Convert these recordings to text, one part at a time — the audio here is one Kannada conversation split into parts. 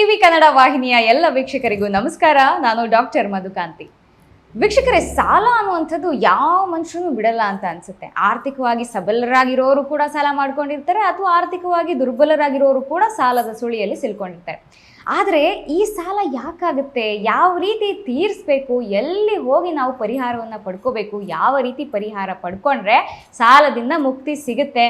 ಟಿವಿ ಕನ್ನಡ ವಾಹಿನಿಯ ಎಲ್ಲ ವೀಕ್ಷಕರಿಗೂ ನಮಸ್ಕಾರ. ನಾನು ಡಾಕ್ಟರ್ ಮಧುಕಾಂತಿ. ವೀಕ್ಷಕರೇ, ಸಾಲ ಅನ್ನುವಂಥದ್ದು ಯಾವ ಮನುಷ್ಯನೂ ಬಿಡಲ್ಲ ಅಂತ ಅನ್ಸುತ್ತೆ. ಆರ್ಥಿಕವಾಗಿ ಸಬಲರಾಗಿರೋರು ಕೂಡ ಸಾಲ ಮಾಡ್ಕೊಂಡಿರ್ತಾರೆ, ಅಥವಾ ಆರ್ಥಿಕವಾಗಿ ದುರ್ಬಲರಾಗಿರೋರು ಕೂಡ ಸಾಲದ ಸುಳಿಯಲ್ಲಿ ಸಿಲ್ಕೊಂಡಿರ್ತಾರೆ. ಆದರೆ ಈ ಸಾಲ ಯಾಕಾಗುತ್ತೆ, ಯಾವ ರೀತಿ ತೀರಿಸ್ಬೇಕು, ಎಲ್ಲಿ ಹೋಗಿ ನಾವು ಪರಿಹಾರವನ್ನು ಪಡ್ಕೋಬೇಕು, ಯಾವ ರೀತಿ ಪರಿಹಾರ ಪಡ್ಕೊಂಡ್ರೆ ಸಾಲದಿಂದ ಮುಕ್ತಿ ಸಿಗುತ್ತೆ,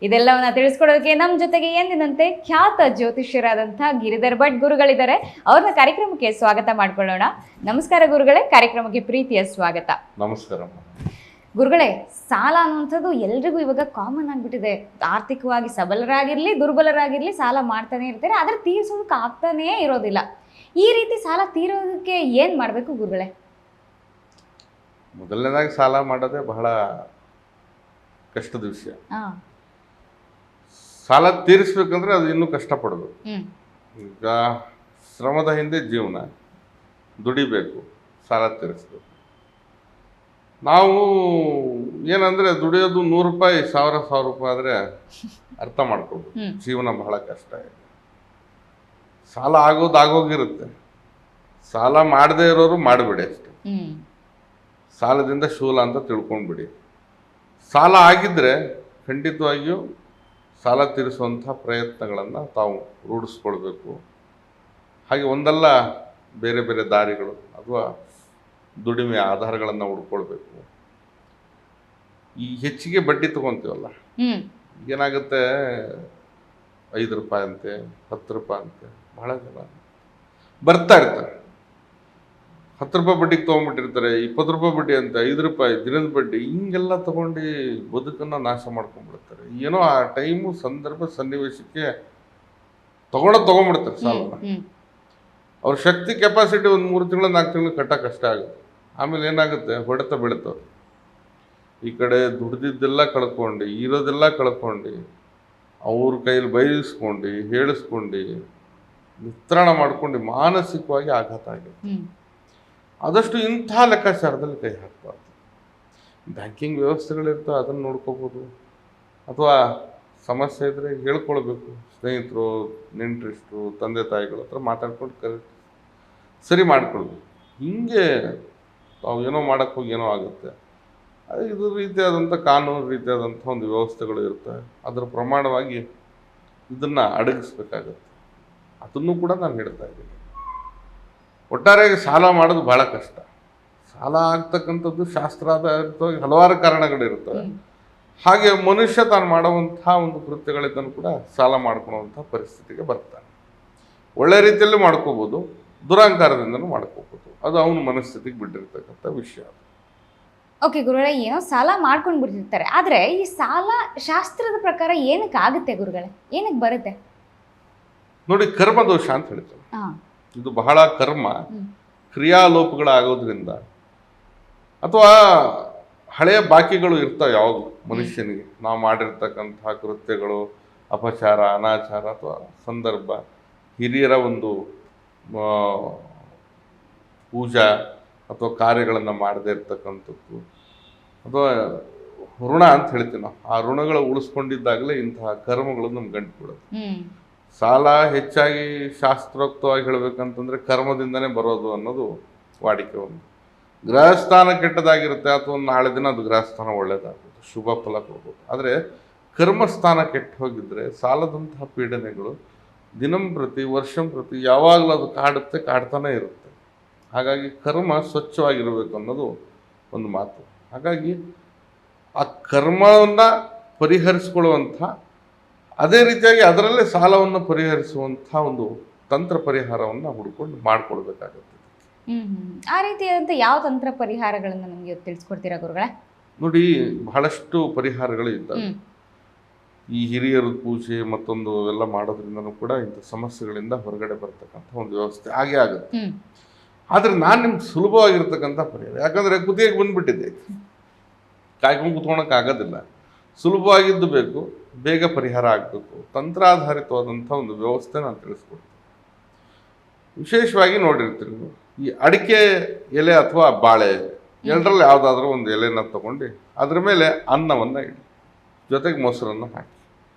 ಇದೆಲ್ಲವನ್ನ ತಿಳಿಸ್ಕೊಡೋದಕ್ಕೆ ನಮ್ಮ ಜೊತೆಗೆ ಎಂದಿನಂತೆ ಖ್ಯಾತ ಜ್ಯೋತಿಷ್ಯರಾದಂಥ ಗಿರಿಧರ್ ಭಟ್ ಗುರುಗಳಿದ್ದಾರೆ. ಅವ್ರನ್ನ ಕಾರ್ಯಕ್ರಮಕ್ಕೆ ಸ್ವಾಗತ ಮಾಡ್ಕೊಳ್ಳೋಣ. ನಮಸ್ಕಾರ ಗುರುಗಳೇ, ಕಾರ್ಯಕ್ರಮಕ್ಕೆ ಪ್ರೀತಿಯ ಸ್ವಾಗತ. ನಮಸ್ಕಾರ ಗುರುಗಳೇ, ಸಾಲ ಅನ್ನುವಂಥದ್ದು ಎಲ್ರಿಗೂ ಇವಾಗ ಕಾಮನ್ ಆಗಿಬಿಟ್ಟಿದೆ. ಆರ್ಥಿಕವಾಗಿ ಸಬಲರಾಗಿರ್ಲಿ ದುರ್ಬಲರಾಗಿರ್ಲಿ ಸಾಲ ಮಾಡ್ತಾನೆ ಇರ್ತಾರೆ, ಆದರೆ ತೀರ್ಸೋದಕ್ಕೆ ಆಗ್ತಾನೇ ಇರೋದಿಲ್ಲ. ಈ ರೀತಿ ಸಾಲ ತೀರೋದಕ್ಕೆ ಏನು ಮಾಡಬೇಕು ಗುರುಗಳೇ? ಮೊದಲನೇದಾಗಿ ಸಾಲ ಮಾಡೋದೇ ಬಹಳ ಕಷ್ಟದ ವಿಷಯ. ಸಾಲ ತೀರಿಸ್ಬೇಕಂದ್ರೆ ಅದು ಇನ್ನೂ ಕಷ್ಟಪಡೋದು. ಈಗ ಶ್ರಮದ ಹಿಂದೆ ಜೀವನ, ದುಡಿಬೇಕು, ಸಾಲ ತೀರಿಸ್ಬೇಕು. ನಾವು ಏನಂದ್ರೆ ದುಡಿಯೋದು 100 ರೂಪಾಯಿ, 1000 ರೂಪಾಯಿ ಆದರೆ ಅರ್ಥ ಮಾಡ್ಕೋಬೇಕು, ಜೀವನ ಬಹಳ ಕಷ್ಟ ಇದೆ. ಸಾಲ ಆಗೋಗಿರುತ್ತೆ. ಸಾಲ ಮಾಡದೇ ಇರೋರು ಮಾಡಿಬಿಡಿ ಅಷ್ಟೆ. ಸಾಲದಿಂದ ಶೂಲ ಅಂತ ತಿಳ್ಕೊಂಡ್ಬಿಡಿ. ಸಾಲ ಆಗಿದ್ರೆ ಖಂಡಿತವಾಗಿಯೂ ಸಾಲ ತೀರಿಸುವಂಥ ಪ್ರಯತ್ನಗಳನ್ನು ತಾವು ರೂಢಿಸ್ಕೊಳ್ಬೇಕು. ಹಾಗೆ ಒಂದಲ್ಲ ಬೇರೆ ಬೇರೆ ದಾರಿಗಳು ಅಥವಾ ದುಡಿಮೆ ಆಧಾರಗಳನ್ನು ಹುಡ್ಕೊಳ್ಬೇಕು. ಈ ಹೆಚ್ಚಿಗೆ ಬಡ್ಡಿ ತಗೊತೀವಲ್ಲ, ಏನಾಗುತ್ತೆ, 5 ರೂಪಾಯಿ ಅಂತೆ, 10 ರೂಪಾಯಿ ಅಂತೆ, ಬಹಳ ಜನ ಬರ್ತಾ ಇರ್ತಾರೆ. 10 ರೂಪಾಯಿ ಬಡ್ಡಿಗೆ ತೊಗೊಂಡ್ಬಿಟ್ಟಿರ್ತಾರೆ, 20 ರೂಪಾಯಿ ಬಡ್ಡಿ ಅಂತ, 5 ರೂಪಾಯಿ ದಿನದ ಬಡ್ಡಿ, ಹಿಂಗೆಲ್ಲ ತಗೊಂಡು ಬದುಕನ್ನು ನಾಶ ಮಾಡ್ಕೊಂಡ್ಬಿಡ್ತಾರೆ. ಏನೋ ಆ ಟೈಮು, ಸಂದರ್ಭ, ಸನ್ನಿವೇಶಕ್ಕೆ ತೊಗೊಂಡ್ಬಿಡ್ತಾರೆ ಸಾಲನ. ಅವ್ರ ಶಕ್ತಿ ಕೆಪಾಸಿಟಿ ಒಂದು 3 ತಿಂಗಳು 4 ತಿಂಗಳು ಕಟ್ಟಕ್ಕೆ ಕಷ್ಟ ಆಗುತ್ತೆ. ಆಮೇಲೆ ಏನಾಗುತ್ತೆ, ಹೊಡೆತ ಬೀಳ್ತವ್ರು. ಈ ಕಡೆ ದುಡ್ದಿದ್ದೆಲ್ಲ ಕಳ್ಕೊಂಡು, ಇರೋದೆಲ್ಲ ಕಳ್ಕೊಂಡು, ಅವ್ರ ಕೈಯಲ್ಲಿ ಬಯಸ್ಕೊಂಡು ಹೇಳಿಸ್ಕೊಂಡು ನಿತ್ರಾಣ ಮಾಡ್ಕೊಂಡು ಮಾನಸಿಕವಾಗಿ ಆಘಾತ ಆಗುತ್ತೆ. ಆದಷ್ಟು ಇಂಥ ಲೆಕ್ಕಾಚಾರದಲ್ಲಿ ಕೈ ಹಾಕಬಾರ್ದು. ಬ್ಯಾಂಕಿಂಗ್ ವ್ಯವಸ್ಥೆಗಳಿರ್ತವೆ, ಅದನ್ನು ನೋಡ್ಕೋಬೋದು. ಅಥವಾ ಸಮಸ್ಯೆ ಇದ್ದರೆ ಹೇಳ್ಕೊಳ್ಬೇಕು, ಸ್ನೇಹಿತರು, ನೆಂಟರಿಷ್ಟರು, ತಂದೆ ತಾಯಿಗಳ ಹತ್ರ ಮಾತಾಡ್ಕೊಂಡು ಸರಿ ಮಾಡ್ಕೊಳ್ಬೇಕು. ಹಿಂಗೆ ನಾವು ಏನೋ ಮಾಡೋಕ್ಕೆ ಹೋಗಿ ಏನೋ ಆಗುತ್ತೆ. ಇದು ರೀತಿಯಾದಂಥ ಕಾನೂನು ರೀತಿಯಾದಂಥ ಒಂದು ವ್ಯವಸ್ಥೆಗಳು ಇರ್ತವೆ. ಅದರ ಪ್ರಮಾಣವಾಗಿ ಇದನ್ನು ಅಡಗಿಸ್ಬೇಕಾಗತ್ತೆ. ಅದನ್ನು ಕೂಡ ನಾನು ಹೇಳ್ತಾ ಇದ್ದೀನಿ. ಒಟ್ಟಾರೆಯಾಗಿ ಸಾಲ ಮಾಡೋದು ಭಾಳ ಕಷ್ಟ. ಸಾಲ ಆಗ್ತಕ್ಕಂಥದ್ದು ಶಾಸ್ತ್ರಾಧಾರಿತವಾಗಿ ಹಲವಾರು ಕಾರಣಗಳಿರ್ತವೆ. ಹಾಗೆ ಮನುಷ್ಯ ತಾನು ಮಾಡುವಂಥ ಒಂದು ಕೃತ್ಯಗಳಿಂದಲೂ ಕೂಡ ಸಾಲ ಮಾಡ್ಕೊಳ್ಳುವಂಥ ಪರಿಸ್ಥಿತಿಗೆ ಬರ್ತಾನೆ. ಒಳ್ಳೆ ರೀತಿಯಲ್ಲಿ ಮಾಡ್ಕೋಬೋದು, ದುರಹಂಕಾರದಿಂದಲೂ ಮಾಡ್ಕೋಬೋದು. ಅದು ಅವನ ಮನಸ್ಥಿತಿಗೆ ಬಿಟ್ಟಿರ್ತಕ್ಕಂಥ ವಿಷಯ. ಓಕೆ ಗುರುಗಳೇ, ಏನೋ ಸಾಲ ಮಾಡ್ಕೊಂಡು ಬಿಟ್ಟಿರ್ತಾರೆ, ಆದರೆ ಈ ಸಾಲ ಶಾಸ್ತ್ರದ ಪ್ರಕಾರ ಏನಕ್ಕೆ ಆಗುತ್ತೆ ಗುರುಗಳೇ, ಏನಕ್ಕೆ ಬರುತ್ತೆ ನೋಡಿ? ಕರ್ಮದೋಷ ಅಂತ ಹೇಳ್ತಾರೆ. ಇದು ಬಹಳ ಕರ್ಮ ಕ್ರಿಯಾಲೋಪಗಳಾಗೋದ್ರಿಂದ, ಅಥವಾ ಹಳೆಯ ಬಾಕಿಗಳು ಇರ್ತವೆ ಯಾವಾಗಲೂ ಮನುಷ್ಯನಿಗೆ. ನಾವು ಮಾಡಿರ್ತಕ್ಕಂಥ ಕೃತ್ಯಗಳು, ಅಪಚಾರ, ಅನಾಚಾರ ಅಥವಾ ಸಂದರ್ಭ, ಹಿರಿಯರ ಒಂದು ಪೂಜಾ ಅಥವಾ ಕಾರ್ಯಗಳನ್ನು ಮಾಡದೇ ಇರ್ತಕ್ಕಂಥದ್ದು, ಅಥವಾ ಋಣ ಅಂತ ಹೇಳ್ತೀವಿ ನಾವು. ಆ ಋಣಗಳು ಉಳಿಸ್ಕೊಂಡಿದ್ದಾಗಲೇ ಇಂತಹ ಕರ್ಮಗಳು ನಮ್ಗೆ ಗಂಟು ಬಿಡೋದು. ಸಾಲ ಹೆಚ್ಚಾಗಿ ಶಾಸ್ತ್ರೋಕ್ತವಾಗಿ ಹೇಳಬೇಕಂತಂದರೆ ಕರ್ಮದಿಂದನೇ ಬರೋದು ಅನ್ನೋದು ವಾಡಿಕೆ. ಒಂದು ಗ್ರಹಸ್ಥಾನ ಕೆಟ್ಟದಾಗಿರುತ್ತೆ, ಅಥವಾ ಒಂದು ನಾಳೆ ದಿನ ಅದು ಗ್ರಹಸ್ಥಾನ ಒಳ್ಳೆಯದಾಗುತ್ತೆ, ಶುಭ ಫಲ ಕೊಡ್ಬೋದು. ಆದರೆ ಕರ್ಮಸ್ಥಾನ ಕೆಟ್ಟು ಹೋಗಿದ್ರೆ ಸಾಲದಂತಹ ಪೀಡನೆಗಳು ದಿನಂಪ್ರತಿ, ವರ್ಷಂಪ್ರತಿ ಯಾವಾಗಲೂ ಅದು ಕಾಡ್ತಾನೆ ಇರುತ್ತೆ. ಹಾಗಾಗಿ ಕರ್ಮ ಸ್ವಚ್ಛವಾಗಿರಬೇಕು ಅನ್ನೋದು ಒಂದು ಮಾತು. ಹಾಗಾಗಿ ಆ ಕರ್ಮವನ್ನು ಪರಿಹರಿಸ್ಕೊಳ್ಳುವಂಥ, ಅದೇ ರೀತಿಯಾಗಿ ಅದರಲ್ಲೇ ಸಾಲವನ್ನು ಪರಿಹರಿಸುವಂಥ ಒಂದು ತಂತ್ರ ಪರಿಹಾರವನ್ನು ಹುಡ್ಕೊಂಡು ಮಾಡ್ಕೊಳ್ಬೇಕಾಗುತ್ತೆ. ಆ ರೀತಿಯಾದಂಥ ಯಾವ ತಂತ್ರ ಪರಿಹಾರಗಳನ್ನು ನಮಗೆ ತಿಳಿಸ್ಕೊಡ್ತೀರಾ ಗುರುಗಳೇ? ನೋಡಿ, ಬಹಳಷ್ಟು ಪರಿಹಾರಗಳು ಇದ್ದಾವೆ. ಈ ಹಿರಿಯರ ಪೂಜೆ ಮತ್ತೊಂದು ಎಲ್ಲ ಮಾಡೋದ್ರಿಂದನೂ ಕೂಡ ಇಂಥ ಸಮಸ್ಯೆಗಳಿಂದ ಹೊರಗಡೆ ಬರ್ತಕ್ಕಂಥ ಒಂದು ವ್ಯವಸ್ಥೆ ಆಗೇ ಆಗುತ್ತೆ. ಆದರೆ ನಾನು ನಿಮ್ಗೆ ಸುಲಭವಾಗಿರ್ತಕ್ಕಂಥ ಪರಿಹಾರ, ಯಾಕಂದರೆ ಕುದಿಯಾಗಿ ಬಂದುಬಿಟ್ಟಿದ್ದೆ, ಕಾಯ್ಕೊಂಡು ಕುತ್ಕೊಳಕ್ಕೆ ಆಗೋದಿಲ್ಲ. ಸುಲಭವಾಗಿದ್ದು ಬೇಕು, ಬೇಗ ಪರಿಹಾರ ಆಗಬೇಕು, ತಂತ್ರಾಧಾರಿತವಾದಂಥ ಒಂದು ವ್ಯವಸ್ಥೆ ನಾನು ತಿಳಿಸ್ಕೊಡ್ತೀನಿ. ವಿಶೇಷವಾಗಿ ನೋಡಿರ್ತೀರಿ ನೀವು, ಈ ಅಡಿಕೆ ಎಲೆ ಅಥವಾ ಬಾಳೆ ಎಲೆ, ಎರಡರಲ್ಲಿ ಯಾವುದಾದ್ರೂ ಒಂದು ಎಲೆನ ತಗೊಂಡು ಅದ್ರ ಮೇಲೆ ಅನ್ನವನ್ನು ಇಡಿ, ಜೊತೆಗೆ ಮೊಸರನ್ನು ಹಾಕಿ,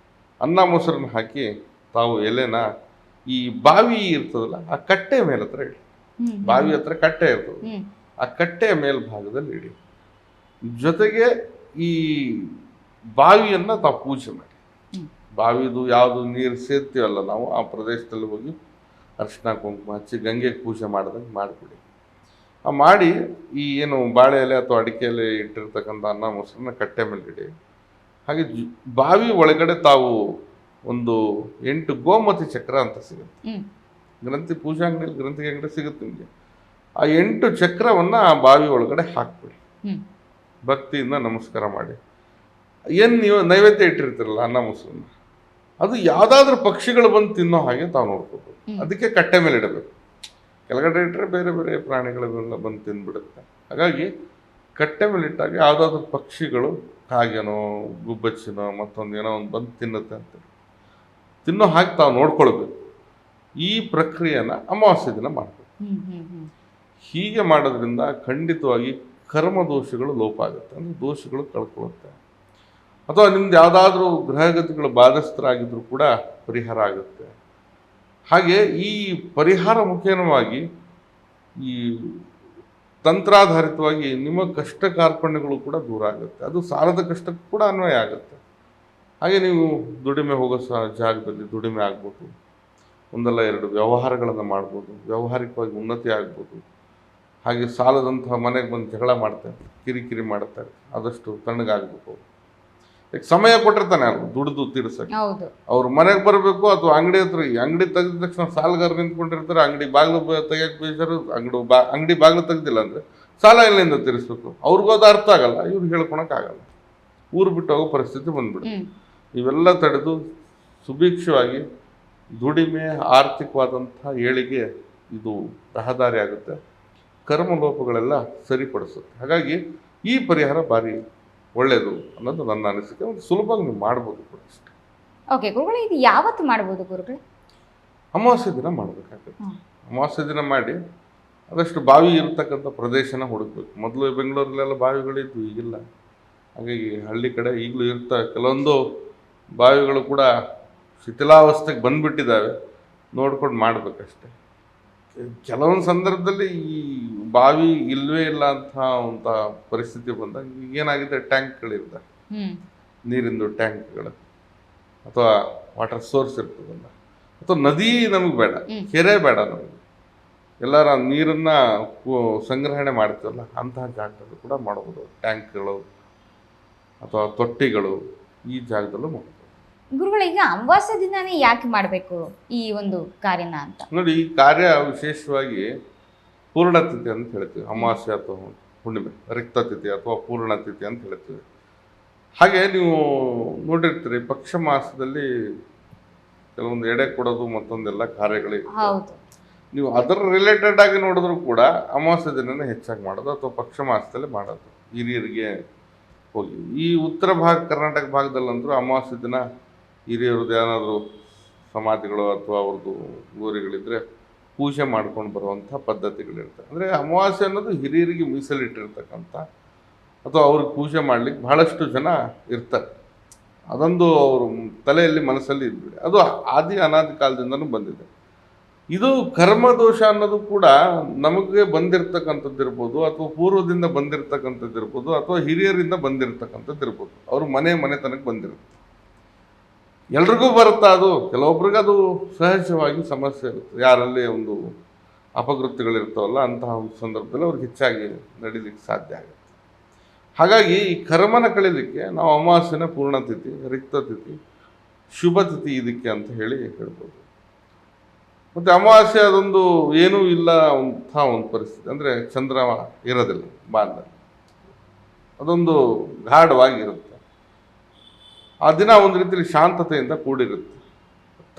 ಅನ್ನ ಮೊಸರನ್ನು ಹಾಕಿ ತಾವು ಎಲೆನ ಈ ಬಾವಿ ಇರ್ತದಲ್ಲ ಆ ಕಟ್ಟೆ ಮೇಲೆ ಹತ್ರ ಇಡಿ. ಬಾವಿ ಹತ್ರ ಕಟ್ಟೆ ಇರ್ತದೆ, ಆ ಕಟ್ಟೆಯ ಮೇಲ್ಭಾಗದಲ್ಲಿ ಇಡಿ. ಜೊತೆಗೆ ಈ ಬಾವಿಯನ್ನ ತಾವು ಪೂಜೆ ಮಾಡಿ. ಬಾವಿದು ಯಾವುದು ನೀರು ಸೇರ್ತೀವಲ್ಲ ನಾವು ಆ ಪ್ರದೇಶದಲ್ಲಿ ಹೋಗಿ ಅರಿಶಿನ ಕುಂಕುಮ ಹಚ್ಚಿ ಗಂಗೆಗೆ ಪೂಜೆ ಮಾಡ್ದಂಗೆ ಮಾಡಿಬಿಡಿ. ಮಾಡಿ ಈ ಏನು ಬಾಳೆ ಎಲೆ ಅಥವಾ ಅಡಿಕೆ ಎಲೆ ಇಟ್ಟಿರ್ತಕ್ಕಂಥ ಅನ್ನ ಮೊಸರನ್ನ ಕಟ್ಟೆ ಮೇಲೆ ಇಡಿ. ಹಾಗೆ ಬಾವಿ ಒಳಗಡೆ ತಾವು ಒಂದು 8 ಗೋಮತಿ ಚಕ್ರ ಅಂತ ಸಿಗುತ್ತೆ. ಗ್ರಂಥಿ ಪೂಜಾ ಅಂಗಡಿಯಲ್ಲಿ ಗ್ರಂಥಿಗೆ ಅಂಗಡಿ ಸಿಗುತ್ತೆ ನಿಮಗೆ. ಆ 8 ಚಕ್ರವನ್ನು ಆ ಬಾವಿ ಒಳಗಡೆ ಹಾಕ್ಬಿಡಿ. ಭಕ್ತಿಯಿಂದ ನಮಸ್ಕಾರ ಮಾಡಿ. ಏನು ನೀವು ನೈವೇದ್ಯ ಇಟ್ಟಿರ್ತೀರಲ್ಲ ಅನ್ನ ಮೊಸರನ್ನ, ಅದು ಯಾವುದಾದ್ರೂ ಪಕ್ಷಿಗಳು ಬಂದು ತಿನ್ನೋ ಹಾಗೆ ತಾವು ನೋಡ್ಕೋಬೇಕು. ಅದಕ್ಕೆ ಕಟ್ಟೆ ಮೇಲೆ ಇಡಬೇಕು. ಕೆಳಗಡೆ ಇಟ್ಟರೆ ಬೇರೆ ಬೇರೆ ಪ್ರಾಣಿಗಳೆಲ್ಲ ಬಂದು ತಿಂದ್ಬಿಡುತ್ತೆ. ಹಾಗಾಗಿ ಕಟ್ಟೆ ಮೇಲೆ ಇಟ್ಟಾಗ ಯಾವುದಾದ್ರೂ ಪಕ್ಷಿಗಳು ಕಾಗೆನೋ ಗುಬ್ಬಚ್ಚಿನೋ ಮತ್ತೊಂದು ಏನೋ ಒಂದು ಬಂದು ತಿನ್ನುತ್ತೆ ಅಂತ ತಿನ್ನೋ ಹಾಗೆ ತಾವು ನೋಡ್ಕೊಳ್ಬೇಕು. ಈ ಪ್ರಕ್ರಿಯೆನ ಅಮಾವಾಸ್ಯೆ ದಿನ ಮಾಡಬೇಕು. ಹೀಗೆ ಮಾಡೋದ್ರಿಂದ ಖಂಡಿತವಾಗಿ ಕರ್ಮ ದೋಷಗಳು ಲೋಪ ಆಗುತ್ತೆ, ಅಂದರೆ ದೋಷಗಳು ಕಳ್ಕೊಳ್ಳುತ್ತೆ. ಅಥವಾ ನಿಮ್ದು ಯಾವುದಾದ್ರೂ ಗ್ರಹಗತಿಗಳು ಬಾಧಿಸ್ತರಾಗಿದ್ರೂ ಕೂಡ ಪರಿಹಾರ ಆಗುತ್ತೆ. ಹಾಗೆ ಈ ಪರಿಹಾರ ಮುಖೇನವಾಗಿ ಈ ತಂತ್ರಾಧಾರಿತವಾಗಿ ನಿಮ್ಮ ಕಷ್ಟ ಕಾರ್ಪಣ್ಯಗಳು ಕೂಡ ದೂರ ಆಗುತ್ತೆ. ಅದು ಸಾಲದ ಕಷ್ಟಕ್ಕೂ ಕೂಡ ಅನ್ವಯ ಆಗುತ್ತೆ. ಹಾಗೆ ನೀವು ದುಡಿಮೆ ಹೋಗೋ ಜಾಗದಲ್ಲಿ ದುಡಿಮೆ ಆಗ್ಬೋದು, ಒಂದಲ್ಲ 2 ವ್ಯವಹಾರಗಳನ್ನು ಮಾಡ್ಬೋದು, ವ್ಯಾವಹಾರಿಕವಾಗಿ ಉನ್ನತಿ ಆಗ್ಬೋದು. ಹಾಗೆ ಸಾಲದಂತಹ ಮನೆಗೆ ಬಂದು ಜಗಳ ಮಾಡ್ತಾರೆ, ಕಿರಿಕಿರಿ ಮಾಡ್ತಾರೆ, ಆದಷ್ಟು ತಣ್ಣಗಾಗಬೇಕು. ಈಗ ಸಮಯ ಕೊಟ್ಟಿರ್ತಾನೆ ಅಲ್ವ ದುಡಿದು ತೀರ್ಸಕ್ಕೆ. ಅವ್ರು ಮನೆಗೆ ಬರಬೇಕು ಅಥವಾ ಅಂಗಡಿ ಹತ್ರ, ಅಂಗಡಿ ತೆಗೆದ ತಕ್ಷಣ ಸಾಲಗಾರ ನಿಂತ್ಕೊಂಡಿರ್ತಾರೆ, ಅಂಗಡಿ ಬಾಗಿಲು ತೆಗಿಯಕ್ಕೆ ಬೇಜಾರು, ಅಂಗಡಿ ಬಾಗಿಲು ತೆಗ್ದಿಲ್ಲ ಅಂದರೆ ಸಾಲ ಎಲ್ಲಿಂದ ತೀರಿಸ್ಬೇಕು. ಅವ್ರಿಗೂ ಅದು ಅರ್ಥ ಆಗಲ್ಲ, ಇವ್ರಿಗೆ ಹೇಳ್ಕೊಳಕ್ಕಾಗಲ್ಲ, ಊರು ಬಿಟ್ಟು ಹೋಗೋ ಪರಿಸ್ಥಿತಿ ಬಂದ್ಬಿಡುತ್ತೆ. ಇವೆಲ್ಲ ತಡೆದು ಸುಭಿಕ್ಷವಾಗಿ ದುಡಿಮೆ, ಆರ್ಥಿಕವಾದಂಥ ಏಳಿಗೆ ಇದು ರಹದಾರಿ ಆಗುತ್ತೆ. ಕರ್ಮಲೋಪಗಳೆಲ್ಲ ಸರಿಪಡಿಸುತ್ತೆ. ಹಾಗಾಗಿ ಈ ಪರಿಹಾರ ಭಾರಿ ಒಳ್ಳೆಯದು ಅನ್ನೋದು ನನ್ನ ಅನಿಸಿಕೆ. ಒಂದು ಸುಲಭವಾಗಿ ನೀವು ಮಾಡ್ಬೋದು ಕೂಡ ಅಷ್ಟೇ. ಓಕೆ ಗುರುಗಳೇ, ಇದು ಯಾವತ್ತು ಮಾಡ್ಬೋದು ಗುರುಗಳೇ? ಅಮಾವಾಸ್ಯೆ ದಿನ ಮಾಡಬೇಕಾಗುತ್ತೆ. ಅಮಾವಾಸ್ಯೆ ದಿನ ಮಾಡಿ ಅದಷ್ಟು ಬಾವಿ ಇರತಕ್ಕಂಥ ಪ್ರದೇಶನ ಹುಡುಕ್ಬೇಕು. ಮೊದಲು ಬೆಂಗಳೂರಲ್ಲೆಲ್ಲ ಬಾವಿಗಳಿದ್ದು, ಈಗಿಲ್ಲ. ಹಾಗಾಗಿ ಹಳ್ಳಿ ಕಡೆ ಈಗಲೂ ಕೆಲವೊಂದು ಬಾವಿಗಳು ಕೂಡ ಶಿಥಿಲಾವಸ್ಥೆಗೆ ಬಂದುಬಿಟ್ಟಿದ್ದಾವೆ, ನೋಡ್ಕೊಂಡು ಮಾಡಬೇಕಷ್ಟೆ. ಕೆಲವೊಂದು ಸಂದರ್ಭದಲ್ಲಿ ಈ ಬಾವಿ ಇಲ್ಲವೇ ಇಲ್ಲ ಅಂತ ಪರಿಸ್ಥಿತಿ ಬಂದಾಗ ಏನಾಗಿದೆ, ಟ್ಯಾಂಕ್ಗಳಿರ್ತವೆ, ನೀರಿಂದು ಟ್ಯಾಂಕ್ಗಳು ಅಥವಾ ವಾಟರ್ ಸೋರ್ಸ್ ಇರ್ತದಲ್ಲ, ಅಥವಾ ನದಿ ನಮಗೆ ಬೇಡ, ಕೆರೆ ಬೇಡ, ನಮಗೆ ಎಲ್ಲರ ನೀರನ್ನು ಸಂಗ್ರಹಣೆ ಮಾಡ್ತೀವಲ್ಲ ಅಂತಹ ಜಾಗದಲ್ಲೂ ಕೂಡ ಮಾಡ್ಬೋದು. ಟ್ಯಾಂಕ್ಗಳು ಅಥವಾ ತೊಟ್ಟಿಗಳು ಈ ಜಾಗದಲ್ಲೂ ಮಾಡ್ಬೋದು. ಗುರುಗಳೀಗ ಅಮಾವಾಸ್ಯೆ ದಿನಾನೇ ಯಾಕೆ ಮಾಡಬೇಕು ಈ ಒಂದು ಕಾರ್ಯನ ಅಂತ ನೋಡಿ. ಈ ಕಾರ್ಯ ವಿಶೇಷವಾಗಿ ಪೂರ್ಣತಿಥಿ ಅಂತ ಹೇಳ್ತೀವಿ. ಅಮಾವಾಸ್ಯೆ ಅಥವಾ ಹುಣ್ಣಿಮೆ, ರಿಕ್ತತಿಥಿ ಅಥವಾ ಪೂರ್ಣತಿಥಿ ಅಂತ ಹೇಳ್ತೀವಿ. ಹಾಗೆ ನೀವು ನೋಡಿರ್ತೀರಿ, ಪಕ್ಷ ಮಾಸದಲ್ಲಿ ಕೆಲವೊಂದು ಎಡೆ ಕೊಡೋದು ಮತ್ತೊಂದೆಲ್ಲ ಕಾರ್ಯಗಳಿವೆ. ನೀವು ಅದರ ರಿಲೇಟೆಡ್ ಆಗಿ ನೋಡಿದ್ರು ಕೂಡ ಅಮಾವಾಸ್ಯೆ ದಿನನೇ ಹೆಚ್ಚಾಗಿ ಮಾಡೋದು ಅಥವಾ ಪಕ್ಷ ಮಾಸದಲ್ಲಿ ಮಾಡೋದು. ಹಿರಿಯರಿಗೆ ಹೋಗಿ ಈ ಉತ್ತರ ಕರ್ನಾಟಕ ಭಾಗದಲ್ಲಂತೂ ಅಮಾವಾಸ್ಯೆ ದಿನ ಹಿರಿಯರದ್ದು ಏನಾದರೂ ಸಮಾಧಿಗಳು ಅಥವಾ ಅವ್ರದ್ದು ಗೋರಿಗಳಿದ್ರೆ ಪೂಜೆ ಮಾಡ್ಕೊಂಡು ಬರುವಂಥ ಪದ್ಧತಿಗಳಿರ್ತವೆ. ಅಂದರೆ ಅಮಾವಾಸ್ಯೆ ಅನ್ನೋದು ಹಿರಿಯರಿಗೆ ಮೀಸಲಿಟ್ಟಿರ್ತಕ್ಕಂಥ ಅಥವಾ ಅವ್ರಿಗೆ ಪೂಜೆ ಮಾಡಲಿಕ್ಕೆ ಬಹಳಷ್ಟು ಜನ ಇರ್ತಾರೆ. ಅದೊಂದು ಅವರು ತಲೆಯಲ್ಲಿ ಮನಸ್ಸಲ್ಲಿ ಇದ್ಬಿಡಿ. ಅದು ಅನಾದಿ ಕಾಲದಿಂದನೂ ಬಂದಿದೆ. ಇದು ಕರ್ಮದೋಷ ಅನ್ನೋದು ಕೂಡ ನಮಗೆ ಬಂದಿರತಕ್ಕಂಥದ್ದು ಇರ್ಬೋದು, ಅಥವಾ ಪೂರ್ವದಿಂದ ಬಂದಿರತಕ್ಕಂಥದ್ದು ಇರ್ಬೋದು, ಅಥವಾ ಹಿರಿಯರಿಂದ ಬಂದಿರತಕ್ಕಂಥದ್ದು ಇರ್ಬೋದು. ಅವರು ಮನೆತನಕ್ಕೆ ಬಂದಿರುತ್ತೆ. ಎಲ್ರಿಗೂ ಬರುತ್ತಾ ಅದು? ಕೆಲವೊಬ್ರಿಗೆ ಅದು ಸಹಜವಾಗಿ ಸಮಸ್ಯೆ ಇರುತ್ತೆ. ಯಾರಲ್ಲಿ ಒಂದು ಅಪಕೃತ್ಯಗಳಿರ್ತಾವಲ್ಲ ಅಂತಹ ಒಂದು ಸಂದರ್ಭದಲ್ಲಿ ಅವ್ರಿಗೆ ಹೆಚ್ಚಾಗಿ ನಡೀಲಿಕ್ಕೆ ಸಾಧ್ಯ ಆಗುತ್ತೆ. ಹಾಗಾಗಿ ಈ ಕರ್ಮನ ಕಳೀಲಿಕ್ಕೆ ನಾವು ಅಮಾವಾಸ್ಯೆನ ಪೂರ್ಣತಿಥಿ, ರಿಕ್ತತಿಥಿ, ಶುಭ ತಿಥಿ ಇದಕ್ಕೆ ಅಂತ ಹೇಳ್ಬೋದು. ಮತ್ತು ಅಮಾವಾಸ್ಯೆ ಅದೊಂದು ಏನೂ ಇಲ್ಲ ಅಂಥ ಒಂದು ಪರಿಸ್ಥಿತಿ, ಅಂದರೆ ಚಂದ್ರ ಇರೋದಿಲ್ಲ ಬಾನಲ್ಲಿ, ಅದೊಂದು ಗಾಢವಾಗಿರುತ್ತೆ. ಆ ದಿನ ಒಂದು ರೀತಿಯಲ್ಲಿ ಶಾಂತತೆಯಿಂದ ಕೂಡಿರುತ್ತೆ.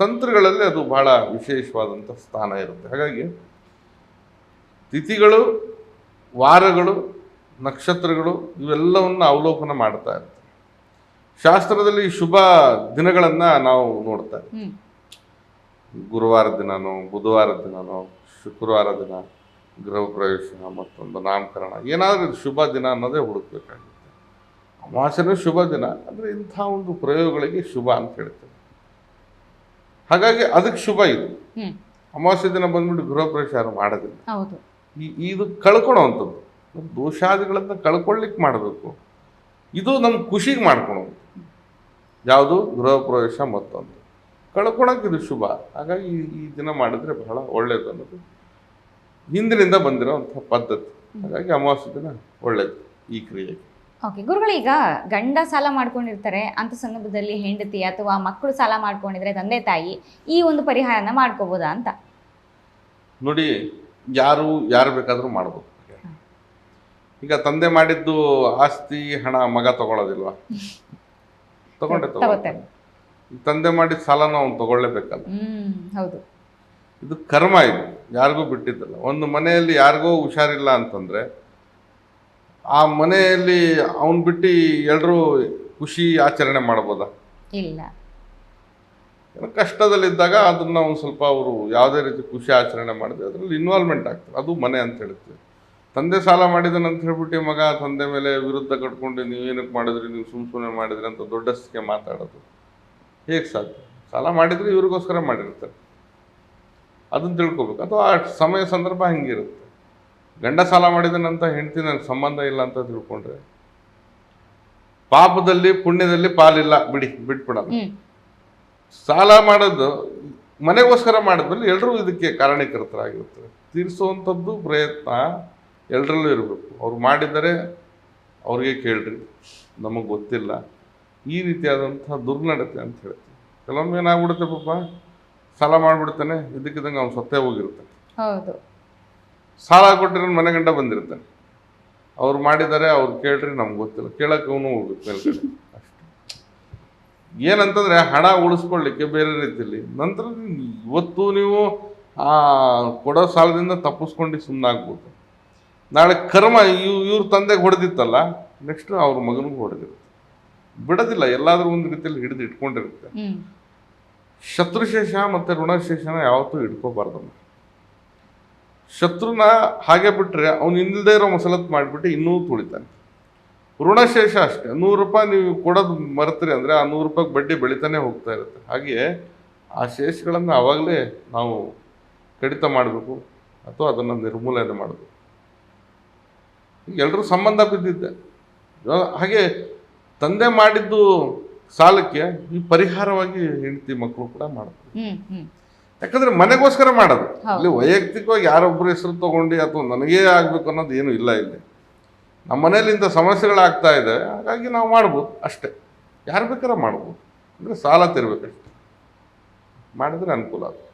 ತಂತ್ರಗಳಲ್ಲಿ ಅದು ಬಹಳ ವಿಶೇಷವಾದಂಥ ಸ್ಥಾನ ಇರುತ್ತೆ. ಹಾಗಾಗಿ ತಿಥಿಗಳು, ವಾರಗಳು, ನಕ್ಷತ್ರಗಳು ಇವೆಲ್ಲವನ್ನು ಅವಲೋಕನ ಮಾಡ್ತಾ ಇರ್ತಾರೆ. ಶಾಸ್ತ್ರದಲ್ಲಿ ಶುಭ ದಿನಗಳನ್ನು ನಾವು ನೋಡ್ತಾ ಇರ್ತೀವಿ. ಗುರುವಾರ ದಿನನೋ, ಬುಧವಾರ ದಿನನೋ, ಶುಕ್ರವಾರ ದಿನ ಗೃಹ ಪ್ರವೇಶ, ಮತ್ತೊಂದು ನಾಮಕರಣ, ಏನಾದರೂ ಶುಭ ದಿನ ಅನ್ನೋದೇ ಹುಡುಕ್ಬೇಕಾಗುತ್ತೆ. ಅಮಾವಾಸ್ಯೆನೂ ಶುಭ ದಿನ ಅಂದರೆ ಇಂಥ ಒಂದು ಪ್ರಯೋಗಗಳಿಗೆ ಶುಭ ಅಂತ ಹೇಳ್ತೇವೆ. ಹಾಗಾಗಿ ಅದಕ್ಕೆ ಶುಭ ಇದು. ಹ್ಮ್ ಅಮಾವಾಸ್ಯೆ ದಿನ ಬಂದ್ಬಿಟ್ಟು ಗೃಹ ಪ್ರವೇಶ ಯಾರು ಮಾಡೋದಿಲ್ಲ. ಹೌದು. ಇದು ಕಳ್ಕೊಳೋವಂಥದ್ದು, ನಮ್ಮ ದೋಷಾದಿಗಳನ್ನ ಕಳ್ಕೊಳ್ಳಿಕ್ಕೆ ಮಾಡಬೇಕು. ಇದು ನಮ್ಮ ಖುಷಿಗೆ ಮಾಡ್ಕೊಳೋದು. ಯಾವುದು ಗೃಹ ಪ್ರವೇಶ ಮತ್ತೊಂದು ಕಳ್ಕೊಳಕ್ಕೆ ಇದು ಶುಭ. ಹಾಗಾಗಿ ಈ ದಿನ ಮಾಡಿದ್ರೆ ಬಹಳ ಒಳ್ಳೇದು ಅನ್ನೋದು ಹಿಂದಿನಿಂದ ಬಂದಿರೋವಂಥ ಪದ್ಧತಿ. ಹಾಗಾಗಿ ಅಮಾವಾಸ್ಯೆ ದಿನ ಒಳ್ಳೇದು ಈ ಕ್ರಿಯೆಗೆ. ಓಕೆ ಗುರುಗಳು, ಈಗ ಗಂಡ ಸಾಲ ಮಾಡ್ಕೊಂಡಿರ್ತಾರೆ ಅಂತ ಸಂದರ್ಭದಲ್ಲಿ ಹೆಂಡತಿ ಅಥವಾ ಮಕ್ಕಳು ಸಾಲ ಮಾಡ್ಕೊಂಡಿದ್ರೆ ತಂದೆ ತಾಯಿ ಈ ಒಂದು ಪರಿಹಾರನ ಮಾಡ್ಕೋಬೋದಾ ಅಂತ? ನೋಡಿ, ಯಾರು ಬೇಕಾದರೂ ಮಾಡ್ಬೋದು. ಈಗ ತಂದೆ ಮಾಡಿದ್ದು ಆಸ್ತಿ ಹಣ ಮಗ ತಗೊಳ್ಳೋದಿಲ್ವಾ? ತಗೊಳ್ತಾನೆ. ತಂದೆ ಮಾಡಿದ ಸಾಲನ ಅವ್ನು ತಗೊಳ್ಳೇಬೇಕಲ್ಲ. ಹೌದು. ಇದು ಕರ್ಮ, ಇದು ಯಾರಿಗೂ ಬಿಟ್ಟಿದ್ದಲ್ಲ. ಒಂದು ಮನೆಯಲ್ಲಿ ಯಾರಿಗೋ ಹುಷಾರಿಲ್ಲ ಅಂತಂದ್ರೆ ಆ ಮನೆಯಲ್ಲಿ ಅವನ್ ಬಿಟ್ಟು ಎಲ್ಲರೂ ಖುಷಿ ಆಚರಣೆ ಮಾಡ್ಬೋದಾ? ಇಲ್ಲ. ಕಷ್ಟದಲ್ಲಿದ್ದಾಗ ಅದನ್ನ ಒಂದು ಸ್ವಲ್ಪ ಅವರು ಯಾವುದೇ ರೀತಿ ಖುಷಿ ಆಚರಣೆ ಮಾಡಿದ್ರೆ ಅದರಲ್ಲಿ ಇನ್ವಾಲ್ವ್ಮೆಂಟ್ ಆಗ್ತದೆ. ಅದು ಮನೆ ಅಂತ ಹೇಳ್ತೀವಿ. ತಂದೆ ಸಾಲ ಮಾಡಿದನು ಅಂತ ಹೇಳ್ಬಿಟ್ಟು ಮಗ ತಂದೆ ಮೇಲೆ ವಿರುದ್ಧ ಕಟ್ಕೊಂಡು ನೀವೇನಕ್ಕೆ ಮಾಡಿದ್ರಿ, ನೀವು ಸುಮ್ಮನೆ ಮಾಡಿದ್ರಿ ಅಂತ ದೊಡ್ಡಸ್ತಿಗೆ ಮಾತಾಡೋದು ಹೇಗೆ ಸಾಧ್ಯ? ಸಾಲ ಮಾಡಿದ್ರೆ ಇವ್ರಿಗೋಸ್ಕರ ಮಾಡಿರ್ತಾರೆ, ಅದನ್ನು ತಿಳ್ಕೊಬೇಕು. ಅಥವಾ ಆ ಸಮಯ ಸಂದರ್ಭ ಹಂಗಿರುತ್ತೆ. ಗಂಡ ಸಾಲ ಮಾಡಿದನಂತ ಹೆಂಡತಿ ನನಗೆ ಸಂಬಂಧ ಇಲ್ಲ ಅಂತ ತಿಳ್ಕೊಂಡ್ರೆ ಪಾಪದಲ್ಲಿ ಪುಣ್ಯದಲ್ಲಿ ಪಾಲಿಲ್ಲ, ಬಿಟ್ಬಿಡೋದು. ಸಾಲ ಮಾಡೋದು ಮನೆಗೋಸ್ಕರ ಮಾಡಿದ್ಮೇಲೆ ಎಲ್ಲರೂ ಇದಕ್ಕೆ ಕಾರಣೀಕರ್ತರಾಗಿರ್ತಾರೆ. ತೀರಿಸುವಂಥದ್ದು ಪ್ರಯತ್ನ ಎಲ್ಲರಲ್ಲೂ ಇರಬೇಕು. ಅವ್ರು ಮಾಡಿದರೆ ಅವ್ರಿಗೆ ಕೇಳ್ರಿ, ನಮಗೆ ಗೊತ್ತಿಲ್ಲ, ಈ ರೀತಿಯಾದಂಥ ದುರ್ನಡತೆ ಅಂತ ಹೇಳ್ತೀವಿ. ಕೆಲವೊಮ್ಮೆ ಏನಾಗ್ಬಿಡುತ್ತೆ, ಪಾಪ ಸಾಲ ಮಾಡಿಬಿಡ್ತಾನೆ, ಇದಕ್ಕಿದ್ದಂಗೆ ಅವ್ನು ಸತ್ತೇ ಹೋಗಿರ್ತಾನೆ. ಹೌದು. ಸಾಲ ಕೊಟ್ಟಿರೋ ಮನೆ ಗಂಡ ಬಂದಿರ್ತಾನೆ, ಅವ್ರು ಮಾಡಿದ್ದಾರೆ, ಅವ್ರು ಕೇಳ್ರಿ, ನಮ್ಗೆ ಗೊತ್ತಿಲ್ಲ, ಕೇಳಕ್ಕೆ ಅವನು ಹೋಗ್ಬೇಕು ಮೇಲ್ಗಡೆ. ಅಷ್ಟು ಏನಂತಂದರೆ ಹಣ ಉಳಿಸ್ಕೊಳ್ಳಿಕ್ಕೆ ಬೇರೆ ರೀತಿಯಲ್ಲಿ ನಂತರ ಇವತ್ತು ನೀವು ಕೊಡೋ ಸಾಲದಿಂದ ತಪ್ಪಿಸ್ಕೊಂಡು ಸುಮ್ಮನಾಗ್ಬೋದು. ನಾಳೆ ಕರ್ಮ ಇವ್ರ ತಂದೆಗೆ ಹೊಡೆದಿತ್ತಲ್ಲ, ನೆಕ್ಸ್ಟ್ ಅವ್ರ ಮಗನಿಗೆ ಹೊಡೆದಿರುತ್ತೆ. ಬಿಡೋದಿಲ್ಲ, ಎಲ್ಲಾದ್ರೂ ಒಂದು ರೀತಿಯಲ್ಲಿ ಹಿಡಿದು ಇಟ್ಕೊಂಡಿರುತ್ತೆ. ಶತ್ರುಶೇಷ ಮತ್ತು ಋಣಶೇಷನ ಯಾವತ್ತೂ ಇಟ್ಕೋಬಾರ್ದಮ್ಮ. ಶತ್ರುನ ಹಾಗೆ ಬಿಟ್ಟರೆ ಅವ್ನು ಇಲ್ಲದೇ ಇರೋ ಮಸಲತ್ತು ಮಾಡಿಬಿಟ್ಟು ಇನ್ನೂ ತುಳಿತಾನೆ. ಋಣಶೇಷ ಅಷ್ಟೇ, 100 ರೂಪಾಯಿ ನೀವು ಕೊಡೋದು ಮರೆತ್ರಿ ಅಂದರೆ ಆ 100 ರೂಪಾಯಿಗೆ ಬಡ್ಡಿ ಬೆಳಿತಾನೆ ಹೋಗ್ತಾ ಇರುತ್ತೆ. ಹಾಗೆಯೇ ಆ ಶೇಷಗಳನ್ನು ಆವಾಗಲೇ ನಾವು ಕಡಿತ ಮಾಡಬೇಕು ಅಥವಾ ಅದನ್ನು ನಿರ್ಮೂಲನೆ ಮಾಡಬೇಕು. ಎಲ್ಲರೂ ಸಂಬಂಧ ಬಿದ್ದಿದ್ದೆ. ಹಾಗೆ ತಂದೆ ಮಾಡಿದ್ದು ಸಾಲಕ್ಕೆ ಈ ಪರಿಹಾರವಾಗಿ ಹೆಂಡತಿ ಮಕ್ಕಳು ಕೂಡ ಮಾಡ್ತಾರೆ. ಯಾಕಂದ್ರೆ ಮನೆಗೋಸ್ಕರ ಮಾಡೋದು. ಇಲ್ಲಿ ವೈಯಕ್ತಿಕವಾಗಿ ಯಾರೊಬ್ಬರು ಹೆಸರು ತಗೊಂಡು ಅಥವಾ ನನಗೇ ಆಗ್ಬೇಕು ಅನ್ನೋದು ಏನು ಇಲ್ಲ. ಇಲ್ಲಿ ನಮ್ಮ ಮನೇಲಿ ಇಂಥ ಸಮಸ್ಯೆಗಳಾಗ್ತಾ ಇದೆ, ಹಾಗಾಗಿ ನಾವು ಮಾಡ್ಬೋದು ಅಷ್ಟೇ. ಯಾರು ಬೇಕಾದ್ರೆ ಮಾಡ್ಬೋದು, ಅಂದರೆ ಸಾಲ ತಿರ್ಬೇಕಷ್ಟೆ, ಮಾಡಿದ್ರೆ ಅನುಕೂಲ ಆಗುತ್ತೆ.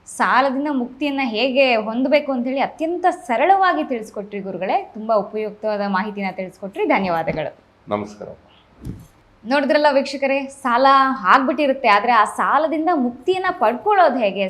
ಸಾಲದಿಂದ ಮುಕ್ತಿಯನ್ನ ಹೇಗೆ ಹೊಂದಬೇಕು ಅಂತ ಹೇಳಿ ಅತ್ಯಂತ ಸರಳವಾಗಿ ತಿಳಿಸ್ಕೊಟ್ರಿ ಗುರುಗಳೇ. ತುಂಬಾ ಉಪಯುಕ್ತವಾದ ಮಾಹಿತಿನ ತಿಳಿಸ್ಕೊಟ್ರಿ. ಧನ್ಯವಾದಗಳು. ನಮಸ್ಕಾರ. ನೋಡಿದ್ರಲ್ಲ ವೀಕ್ಷಕರೇ, ಸಾಲ ಆಗ್ಬಿಟ್ಟಿರುತ್ತೆ, ಆದರೆ ಆ ಸಾಲದಿಂದ ಮುಕ್ತಿಯನ್ನು ಪಡ್ಕೊಳ್ಳೋದು ಹೇಗೆ,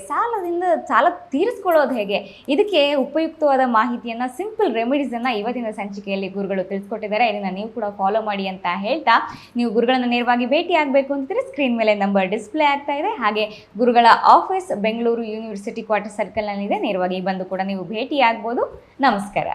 ಸಾಲ ತೀರಿಸ್ಕೊಳ್ಳೋದು ಹೇಗೆ, ಇದಕ್ಕೆ ಉಪಯುಕ್ತವಾದ ಮಾಹಿತಿಯನ್ನು, ಸಿಂಪಲ್ ರೆಮಿಡೀಸನ್ನು ಇವತ್ತಿನ ಸಂಚಿಕೆಯಲ್ಲಿ ಗುರುಗಳು ತಿಳಿಸ್ಕೊಟ್ಟಿದ್ದಾರೆ. ಇದನ್ನು ನೀವು ಕೂಡ ಫಾಲೋ ಮಾಡಿ ಅಂತ ಹೇಳ್ತಾ, ನೀವು ಗುರುಗಳನ್ನು ನೇರವಾಗಿ ಭೇಟಿ ಆಗಬೇಕು ಅಂತಿದ್ರೆ ಸ್ಕ್ರೀನ್ ಮೇಲೆ ನಂಬರ್ ಡಿಸ್ಪ್ಲೇ ಆಗ್ತಾ ಇದೆ. ಹಾಗೆ ಗುರುಗಳ ಆಫೀಸ್ ಬೆಂಗಳೂರು ಯೂನಿವರ್ಸಿಟಿ ಕ್ವಾರ್ಟರ್ ಸರ್ಕಲ್ನಲ್ಲಿದೆ. ನೇರವಾಗಿ ಬಂದು ಕೂಡ ನೀವು ಭೇಟಿ ಆಗ್ಬೋದು. ನಮಸ್ಕಾರ.